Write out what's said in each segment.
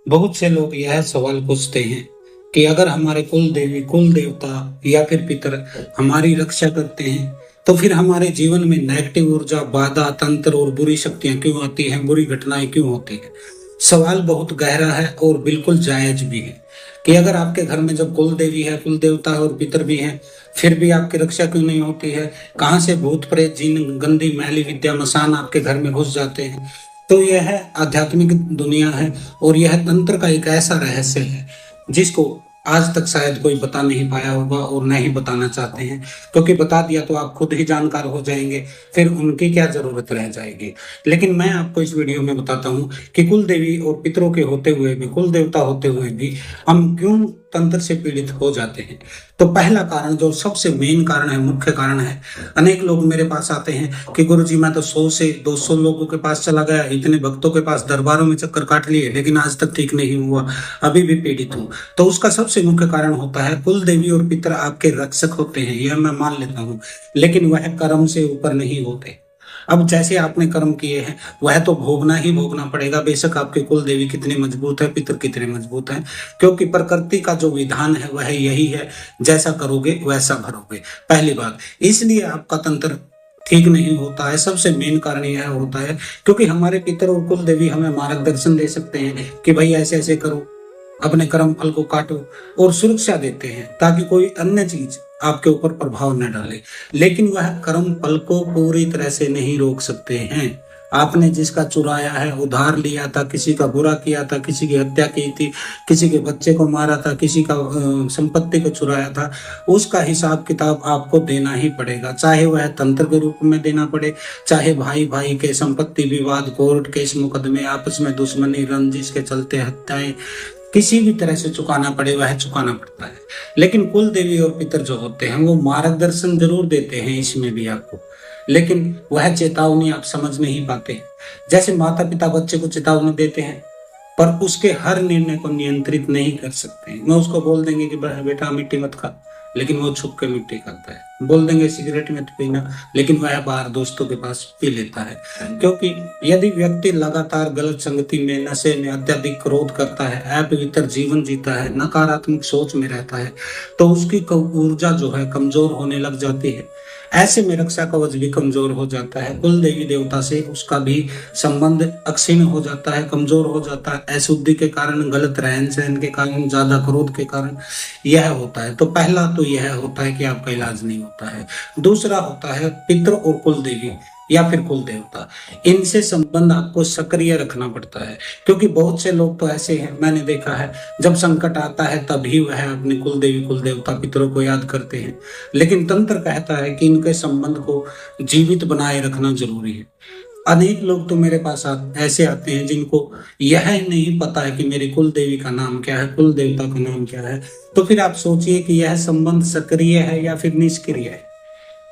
बहुत से लोग यह सवाल पूछते हैं कि अगर हमारे कुल देवी कुल देवता या फिर पितर हमारी रक्षा करते हैं तो फिर हमारे जीवन में नेगेटिव ऊर्जा, बाधा, तंत्र और बुरी शक्तियां क्यों आती हैं, बुरी घटनाएं क्यों होती हैं। सवाल बहुत गहरा है और बिल्कुल जायज भी है कि अगर आपके घर में जब कुल देवी है, कुल देवता है और पितर भी हैं, फिर भी आपकी रक्षा क्यों नहीं होती है। कहां से भूत प्रेत, जिन, गंदी मैली विद्या, मसान आपके घर में घुस जाते हैं। तो यह आध्यात्मिक दुनिया है और यह तंत्र का एक ऐसा रहस्य है जिसको आज तक शायद कोई बता नहीं पाया होगा और नहीं बताना चाहते हैं, क्योंकि बता दिया तो आप खुद ही जानकार हो जाएंगे, फिर उनकी क्या जरूरत रह जाएगी। लेकिन मैं आपको इस वीडियो में बताता हूं कि कुल देवी और पितरों के होते हुए भी, कुल देवता होते हुए भी हम क्यों तंत्र से पीड़ित हो जाते हैं। तो पहला कारण, जो सबसे मेन कारण है, मुख्य कारण है, अनेक लोग मेरे पास आते हैं कि गुरुजी मैं तो 100 से 200 लोगों के पास चला गया, इतने भक्तों के पास दरबारों में चक्कर काट लिए, लेकिन आज तक ठीक नहीं हुआ, अभी भी पीड़ित हूँ। तो उसका सबसे मुख्य कारण होता है कुल देवी और पितर आपके रक्षक होते हैं, यह मैं मान लेता हूँ, लेकिन वह कर्म से ऊपर नहीं होते। अब जैसे आपने कर्म किए हैं वह तो भोगना ही भोगना पड़ेगा, बेशक आपके कुल देवी कितने मजबूत है, पितर कितने मजबूत हैं, क्योंकि प्रकृति का जो विधान है वह यही है, जैसा करोगे वैसा भरोगे। पहली बात, इसलिए आपका तंत्र ठीक नहीं होता है। सबसे मेन कारण यह होता है क्योंकि हमारे पितर और कुल देवी हमें मार्गदर्शन दे सकते हैं कि भाई ऐसे ऐसे करो, अपने कर्म फल को काटो, और सुरक्षा देते हैं ताकि कोई अन्य चीज आपके ऊपर प्रभाव न डाले। लेकिन वह कर्म फल को पूरी तरह से नहीं रोक सकते हैं। आपने जिसका चुराया है, उधार लिया था, किसी का बुरा किया था, किसी की हत्या की थी, किसी के बच्चे को मारा था, किसी का संपत्ति को चुराया था, उसका हिसाब किताब आपको देना ही पड़ेगा, चाहे वह तंत्र के रूप में देना पड़े, चाहे भाई भाई के संपत्ति विवाद, कोर्ट केस, मुकदमे, आपस में दुश्मनी, रंजिश के चलते हत्याएं, किसी भी तरह से चुकाना पड़े वह चुकाना पड़ता है। लेकिन कुल देवी और पितर जो होते हैं वो मार्गदर्शन जरूर देते हैं इसमें भी आपको, लेकिन वह चेतावनी आप समझ नहीं पाते। जैसे माता पिता बच्चे को चेतावनी देते हैं पर उसके हर निर्णय को नियंत्रित नहीं कर सकते। मैं उसको बोल देंगे कि बेटा मिट्टी मत खा, लेकिन वो छुप के मिट्टी खाता है। बोल देंगे सिगरेट मत पीना, लेकिन वह बाहर दोस्तों के पास पी लेता है। क्योंकि यदि व्यक्ति लगातार गलत संगति में, नशे में, अत्यधिक क्रोध करता है, अपवित्र जीवन जीता है, नकारात्मक सोच में रहता है, तो उसकी ऊर्जा जो है कमजोर होने लग जाती है। ऐसे में रक्षा कवच भी कमजोर हो जाता है, कुल देवी देवता से उसका भी संबंध अक्षीण हो जाता है, कमजोर हो जाता है, अशुद्धि के कारण, गलत रहन सहन के कारण, ज्यादा क्रोध के कारण यह होता है। तो पहला तो यह होता है कि आपका इलाज नहीं होता है। दूसरा होता है पितृ और कुल देवी या फिर कुल देवता, इनसे संबंध आपको सक्रिय रखना पड़ता है। क्योंकि बहुत से लोग तो ऐसे हैं, मैंने देखा है, जब संकट आता है तभी वह अपने कुल देवी कुल देवता पितरों को याद करते हैं। लेकिन तंत्र कहता है कि इनके संबंध को जीवित बनाए रखना जरूरी है। अनेक लोग तो मेरे पास ऐसे आते हैं जिनको यह नहीं पता है कि मेरी कुल देवी का नाम क्या है, कुल देवता का नाम क्या है। तो फिर आप सोचिए कि यह संबंध सक्रिय है या फिर निष्क्रिय है।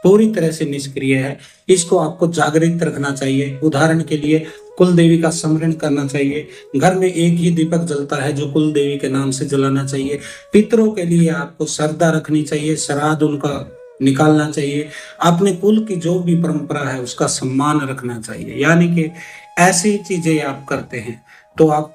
पूरी तरह से निष्क्रिय है। इसको आपको जागृत रखना चाहिए। उदाहरण के लिए कुल देवी का स्मरण करना चाहिए। घर में एक ही दीपक जलता है जो कुल देवी के नाम से जलाना चाहिए। पितरों के लिए आपको श्रद्धा रखनी चाहिए, श्राद्ध उनका निकालना चाहिए। अपने कुल की जो भी परंपरा है उसका सम्मान रखना चाहिए। यानी कि ऐसी चीजें आप करते हैं तो आप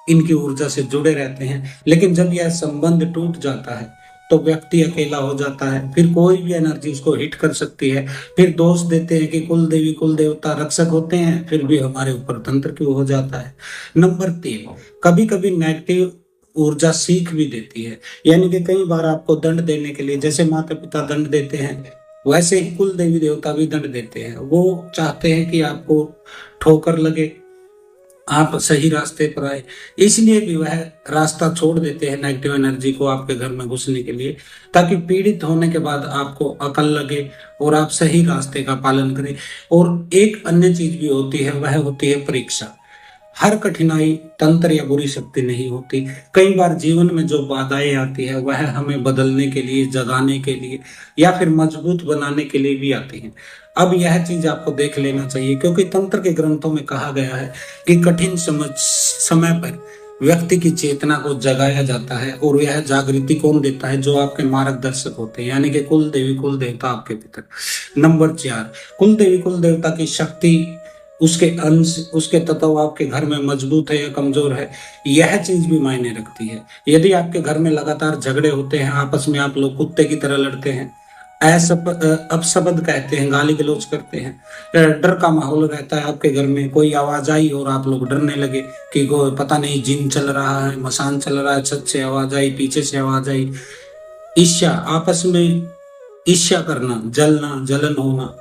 इनकी ऊर्जा से जुड़े रहते हैं। लेकिन जब यह संबंध टूट जाता है तो व्यक्ति अकेला हो जाता है, फिर कोई भी एनर्जी उसको हिट कर सकती है। फिर दोष देते हैं कि कुल देवी कुल देवता रक्षक होते हैं, फिर भी हमारे ऊपर तंत्र क्यों हो जाता है। नंबर 3, कभी कभी नेगेटिव ऊर्जा सीख भी देती है। यानी कि कई बार आपको दंड देने के लिए, जैसे माता पिता दंड देते हैं वैसे ही कुल देवी देवता भी दंड देते हैं। वो चाहते हैं कि आपको ठोकर लगे, आप सही रास्ते पर आए, इसलिए भी वह रास्ता छोड़ देते हैं नेगेटिव एनर्जी को आपके घर में घुसने के लिए, ताकि पीड़ित होने के बाद आपको अकल लगे और आप सही रास्ते का पालन करें। और एक अन्य चीज भी होती है, वह होती है परीक्षा। हर कठिनाई तंत्र या बुरी शक्ति नहीं होती। कई बार जीवन में जो बाधाएं आती है वह हमें बदलने के लिए, जगाने के लिए या फिर मजबूत बनाने के लिए भी आती है। अब यह चीज आपको देख लेना चाहिए, क्योंकि तंत्र के ग्रंथों में कहा गया है कि कठिन समय पर व्यक्ति की चेतना को जगाया जाता है। और यह जागृति कौन देता है? जो आपके मार्गदर्शक होते हैं, यानी कि कुल देवी कुल देवता, आपके पितर। नंबर 4, कुल देवी कुल देवता की शक्ति उसके अंश, उसके तत्व आपके घर में मजबूत है या कमजोर है, यह चीज भी मायने रखती है। यदि आपके घर में लगातार झगड़े होते हैं, आपस में आप लोग कुत्ते की तरह लड़ते हैं, अपशब्द कहते हैं, गाली गलौज करते हैं, डर का माहौल रहता है आपके घर में, कोई आवाज आई और आप लोग डरने लगे कि कोई पता नहीं जिन चल रहा है, मसान चल रहा है, छत से आवाज आई, पीछे से आवाज आई, ईर्ष्या, आपस में ईर्ष्या करना, जलना, जलन होना,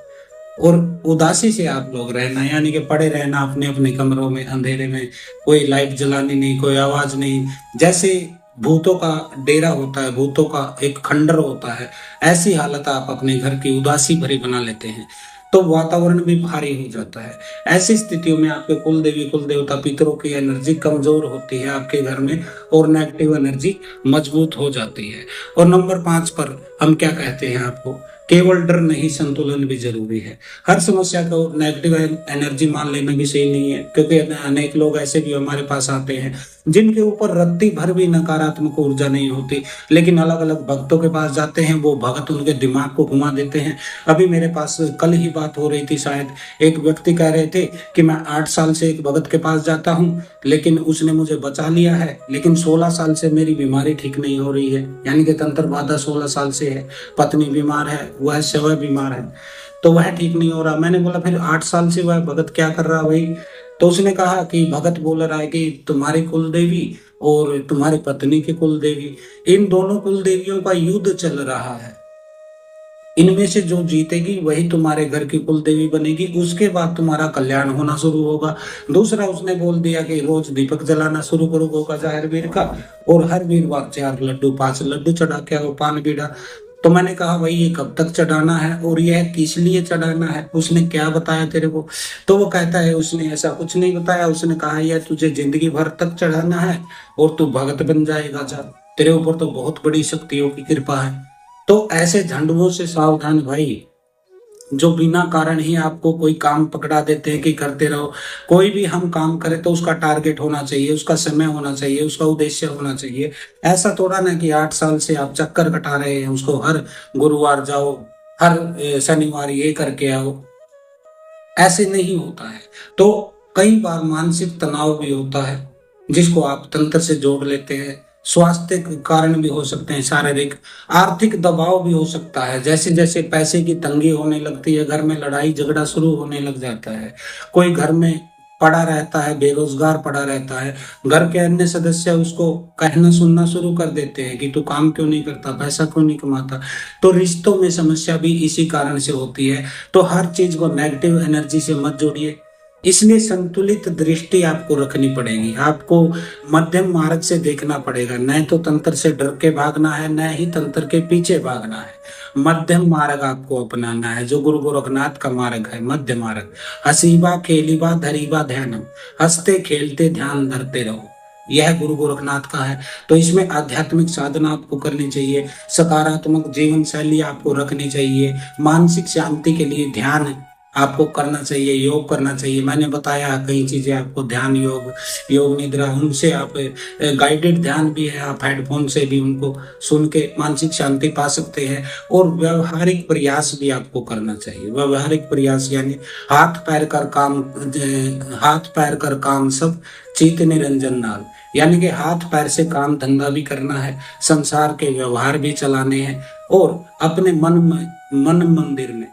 और उदासी से आप लोग रहना, यानी कि पड़े रहना अपने अपने कमरों में अंधेरे में, कोई लाइट जलानी नहीं, कोई आवाज नहीं, जैसे भूतों का डेरा होता है, भूतों का एक खंडर होता है, ऐसी हालत आप अपने घर की उदासी भरी बना लेते हैं, तो वातावरण भी भारी हो जाता है। ऐसी स्थितियों में आपके कुल देवी कुल देवता पितरों की एनर्जी कमजोर होती है आपके घर में, और नेगेटिव एनर्जी मजबूत हो जाती है। और नंबर 5 पर हम क्या कहते हैं आपको, केवल डर नहीं, संतुलन भी जरूरी है। हर समस्या को नेगेटिव एनर्जी मान लेना भी सही नहीं है, क्योंकि अनेक लोग ऐसे भी हमारे पास आते हैं जिनके ऊपर रत्ती भर भी नकारात्मक ऊर्जा नहीं होती, लेकिन अलग अलग भक्तों के पास जाते हैं, वो भक्त उनके दिमाग को घुमा देते हैं। अभी मेरे पास कल ही बात हो रही थी, शायद एक व्यक्ति कह रहे थे कि मैं 8 साल से एक भगत के पास जाता हूँ, लेकिन उसने मुझे बचा लिया है, लेकिन 16 साल से मेरी बीमारी ठीक नहीं हो रही है, यानी कि तंत्र बाधा 16 साल से है, पत्नी बीमार है, वह स्वयं बीमार है, तो वह ठीक नहीं हो रहा। मैंने बोला फिर 8 साल से वह भगत क्या कर रहा भाई? तो उसने कहा कि भगत बोल रहा है कि तुम्हारी कुल देवी और तुम्हारी पत्नी की कुल देवी, इन दोनों कुल देवियों का युद्ध चल रहा है, इनमें से जो जीतेगी वही तुम्हारे घर की कुल देवी बनेगी, उसके बाद तुम्हारा कल्याण होना शुरू होगा। दूसरा उसने बोल दिया कि रोज दीपक जलाना शुरू करो गोका जाहिर वीर का, और हर वीरवार 4 लड्डू 5 लड्डू चढ़ा के आओ, पान बीड़ा। तो मैंने कहा भाई ये कब तक चढ़ाना है और यह किस लिए चढ़ाना है, उसने क्या बताया तेरे को? तो वो कहता है उसने ऐसा कुछ नहीं बताया, उसने कहा यह तुझे जिंदगी भर तक चढ़ाना है और तू भगत बन जाएगा, जा तेरे ऊपर तो बहुत बड़ी शक्तियों की कृपा है। तो ऐसे झंडुओं से सावधान भाई, जो बिना कारण ही आपको कोई काम पकड़ा देते हैं कि करते रहो। कोई भी हम काम करें तो उसका टारगेट होना चाहिए, उसका समय होना चाहिए, उसका उद्देश्य होना चाहिए। ऐसा थोड़ा ना कि 8 साल से आप चक्कर कटा रहे हैं उसको, हर गुरुवार जाओ, हर शनिवार ये करके आओ, ऐसे नहीं होता है। तो कई बार मानसिक तनाव भी होता है जिसको आप तंत्र से जोड़ लेते हैं, स्वास्थ्य के कारण भी हो सकते हैं, शारीरिक, आर्थिक दबाव भी हो सकता है। जैसे जैसे पैसे की तंगी होने लगती है, घर में लड़ाई झगड़ा शुरू होने लग जाता है, कोई घर में पड़ा रहता है, बेरोजगार पड़ा रहता है, घर के अन्य सदस्य उसको कहना सुनना शुरू कर देते हैं कि तू काम क्यों नहीं करता, पैसा क्यों नहीं कमाता। तो रिश्तों में समस्या भी इसी कारण से होती है। तो हर चीज को नेगेटिव एनर्जी से मत जोड़िए, इसलिए संतुलित दृष्टि आपको रखनी पड़ेगी। आपको मध्यम मार्ग से देखना पड़ेगा, न तो तंत्र से डर के भागना है, न ही तंत्र के पीछे भागना है। मध्यम मार्ग आपको अपनाना है, जो गुरु गोरखनाथ का मार्ग है, मध्य मार्ग। हसीबा खेलीबा धरीबा ध्यानम, हंसते खेलते ध्यान धरते रहो, यह गुरु गोरखनाथ का है। तो इसमें आध्यात्मिक साधना आपको करनी चाहिए, सकारात्मक जीवन शैली आपको रखनी चाहिए, मानसिक शांति के लिए ध्यान आपको करना चाहिए, योग करना चाहिए। मैंने बताया कई चीजें आपको, ध्यान, योग, योग निद्रा, उनसे आप गाइडेड ध्यान भी है, आप हेडफोन से भी उनको सुन के मानसिक शांति पा सकते हैं। और व्यवहारिक प्रयास भी आपको करना चाहिए। व्यवहारिक प्रयास यानी हाथ पैर कर काम सब चित निरंजन नाल, यानी कि हाथ पैर से काम धंधा भी करना है, संसार के व्यवहार भी चलाने हैं, और अपने मन मंदिर में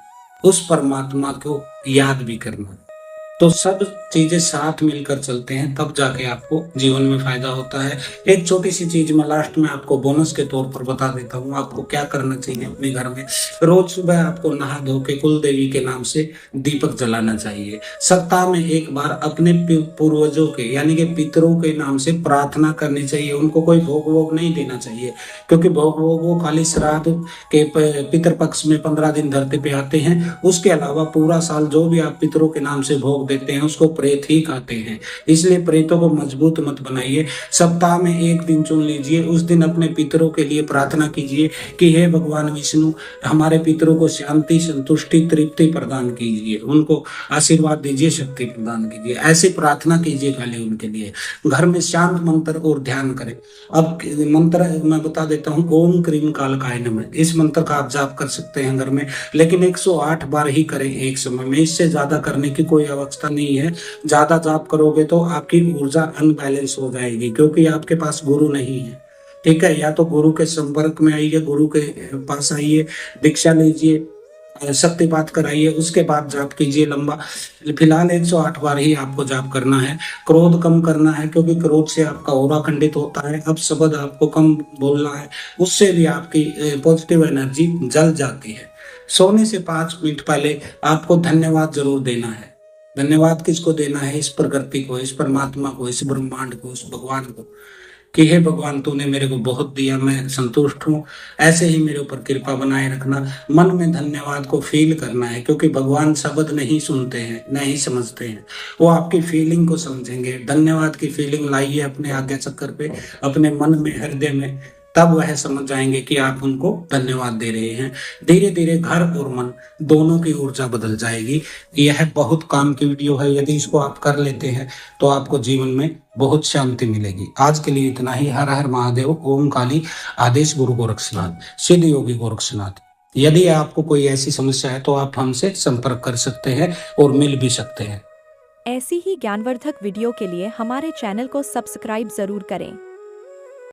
उस परमात्मा को याद भी करना। तो सब चीजें साथ मिलकर चलते हैं, तब जाके आपको जीवन में फायदा होता है। एक छोटी सी चीज मैं लास्ट में आपको बोनस के तौर पर बता देता हूँ, आपको क्या करना चाहिए अपने घर में। रोज सुबह आपको नहा धो के कुल देवी के नाम से दीपक जलाना चाहिए। सप्ताह में एक बार अपने पूर्वजों के यानी कि पितरों के नाम से प्रार्थना करनी चाहिए। उनको कोई भोग वोग नहीं देना चाहिए, क्योंकि भोग वोग वो खाली श्राद्ध के पितृपक्ष में 15 दिन धरती पे आते हैं। उसके अलावा पूरा साल जो भी आप पितरों के नाम से भोग देते हैं उसको प्रेत ही खाते हैं। इसलिए प्रेतों को मजबूत मत बनाइए। सप्ताह में एक दिन चुन लीजिए, उस दिन अपने पितरों के लिए प्रार्थना कीजिए कि हे भगवान विष्णु, हमारे पितरों को शांति, संतुष्टि, तृप्ति प्रदान कीजिए, उनको आशीर्वाद दीजिए, शक्ति प्रदान कीजिए। ऐसी प्रार्थना कीजिए खाली उनके लिए। घर में शांत मंत्र और ध्यान करें। अब मंत्र मैं बता देता हूँ, ओम क्रीम कालकाय नमः। इस मंत्र का आप जाप कर सकते हैं घर में, लेकिन 108 बार ही करें एक समय में, इससे ज्यादा करने की कोई आवश्यकता रास्ता नहीं है। ज्यादा जाप करोगे तो आपकी ऊर्जा अनबैलेंस हो जाएगी, क्योंकि आपके पास गुरु नहीं है। ठीक है, या तो गुरु के संपर्क में आइए, गुरु के पास आइए, दीक्षा लीजिए, शक्तिपात कराइए, उसके बाद जाप कीजिए लंबा। फिलहाल 108 बार ही आपको जाप करना है। क्रोध कम करना है, क्योंकि क्रोध से आपका ऑरा खंडित होता है। अब शब्द आपको कम बोलना है, उससे भी आपकी पॉजिटिव एनर्जी जल जाती है। सोने से 5 मिनट पहले आपको धन्यवाद जरूर देना है। धन्यवाद किसको देना है? इस प्रकृति को, इस परमात्मा को, इस ब्रह्मांड को, इस भगवान को, कि हे भगवान तूने मेरे को बहुत दिया, मैं संतुष्ट हूँ, ऐसे ही मेरे ऊपर कृपा बनाए रखना। मन में धन्यवाद को फील करना है, क्योंकि भगवान शब्द नहीं सुनते हैं, नहीं समझते हैं, वो आपकी फीलिंग को समझेंगे। धन्यवाद की फीलिंग लाइए अपने आज्ञा चक्कर पे, अपने मन में, हृदय में, तब वह समझ जाएंगे कि आप उनको धन्यवाद दे रहे हैं। धीरे धीरे घर और मन दोनों की ऊर्जा बदल जाएगी। यह बहुत काम की वीडियो है, यदि इसको आप कर लेते हैं तो आपको जीवन में बहुत शांति मिलेगी। आज के लिए इतना ही। हर हर महादेव, ओम काली, आदेश गुरु गोरक्षनाथ, सिद्ध योगी गोरक्षनाथ। यदि आपको कोई ऐसी समस्या है तो आप हमसे संपर्क कर सकते हैं और मिल भी सकते हैं। ऐसी ही ज्ञानवर्धक वीडियो के लिए हमारे चैनल को सब्सक्राइब जरूर करें।